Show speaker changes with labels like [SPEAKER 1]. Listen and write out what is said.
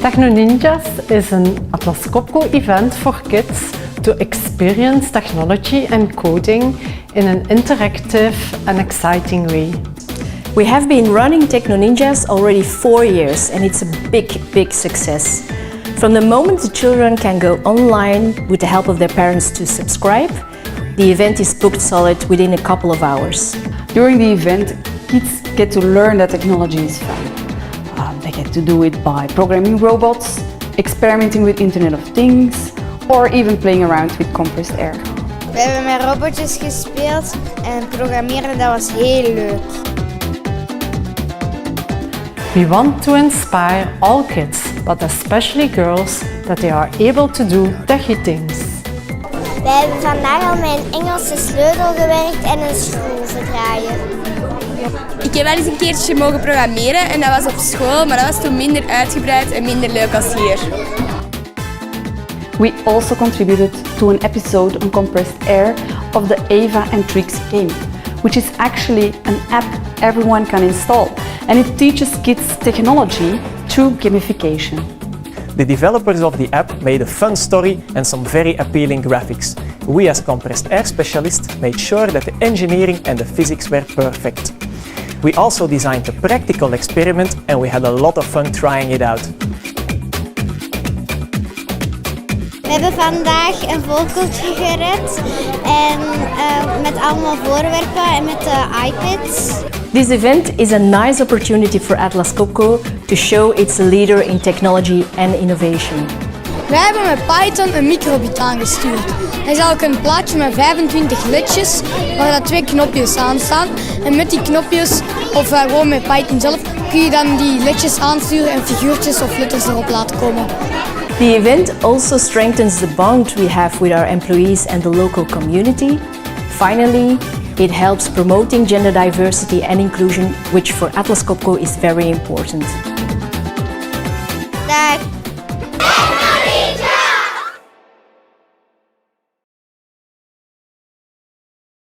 [SPEAKER 1] Techno Ninjas is an Atlas Copco event for kids to experience technology and coding in an interactive and exciting way.
[SPEAKER 2] We have been running Techno Ninjas already 4 years and it's a big success. From the moment the children can go online with the help of their parents to subscribe, the event is booked solid within a couple of hours.
[SPEAKER 3] During the event, kids get to learn that technology is fun. They get to do it by programming robots, experimenting with Internet of Things, or even playing around with compressed air.
[SPEAKER 4] We hebben met robotjes gespeeld en programmeren, dat was heel leuk.
[SPEAKER 1] We want to inspire all kids, but especially girls, that they are able to do techie things.
[SPEAKER 4] We hebben vandaag al met een Engelse sleutel gewerkt en een schroevendraaier.
[SPEAKER 5] Ik heb wel eens een keertje mogen programmeren en dat was op school, maar dat was toen minder uitgebreid en minder leuk als hier.
[SPEAKER 3] We also contributed to an episode on compressed air of the Ava and Trix game, which is actually an app everyone can install, and it teaches kids technology through gamification.
[SPEAKER 6] The developers of the app made a fun story and some very appealing graphics. We as compressed air specialists made sure that the engineering and the physics were perfect. We also designed a practical experiment and we had a lot of fun trying it out.
[SPEAKER 4] We hebben vandaag een vogeltje gered en met allemaal voorwerpen en met de iPads.
[SPEAKER 2] This event is a nice opportunity for Atlas Copco to show it's a leader in technology and innovation.
[SPEAKER 7] Wij hebben met Python een microbit aangestuurd. Dat is eigenlijk een plaatje met 25 ledjes waar dat 2 knopjes aan staan. En met die knopjes, of gewoon met Python zelf, kun je dan die ledjes aansturen en figuurtjes of letters erop laten komen.
[SPEAKER 2] The event also strengthens the bond we have with our employees and the local community. Finally, it helps promoting gender diversity and inclusion, which for Atlas Copco is very important.
[SPEAKER 4] Dag.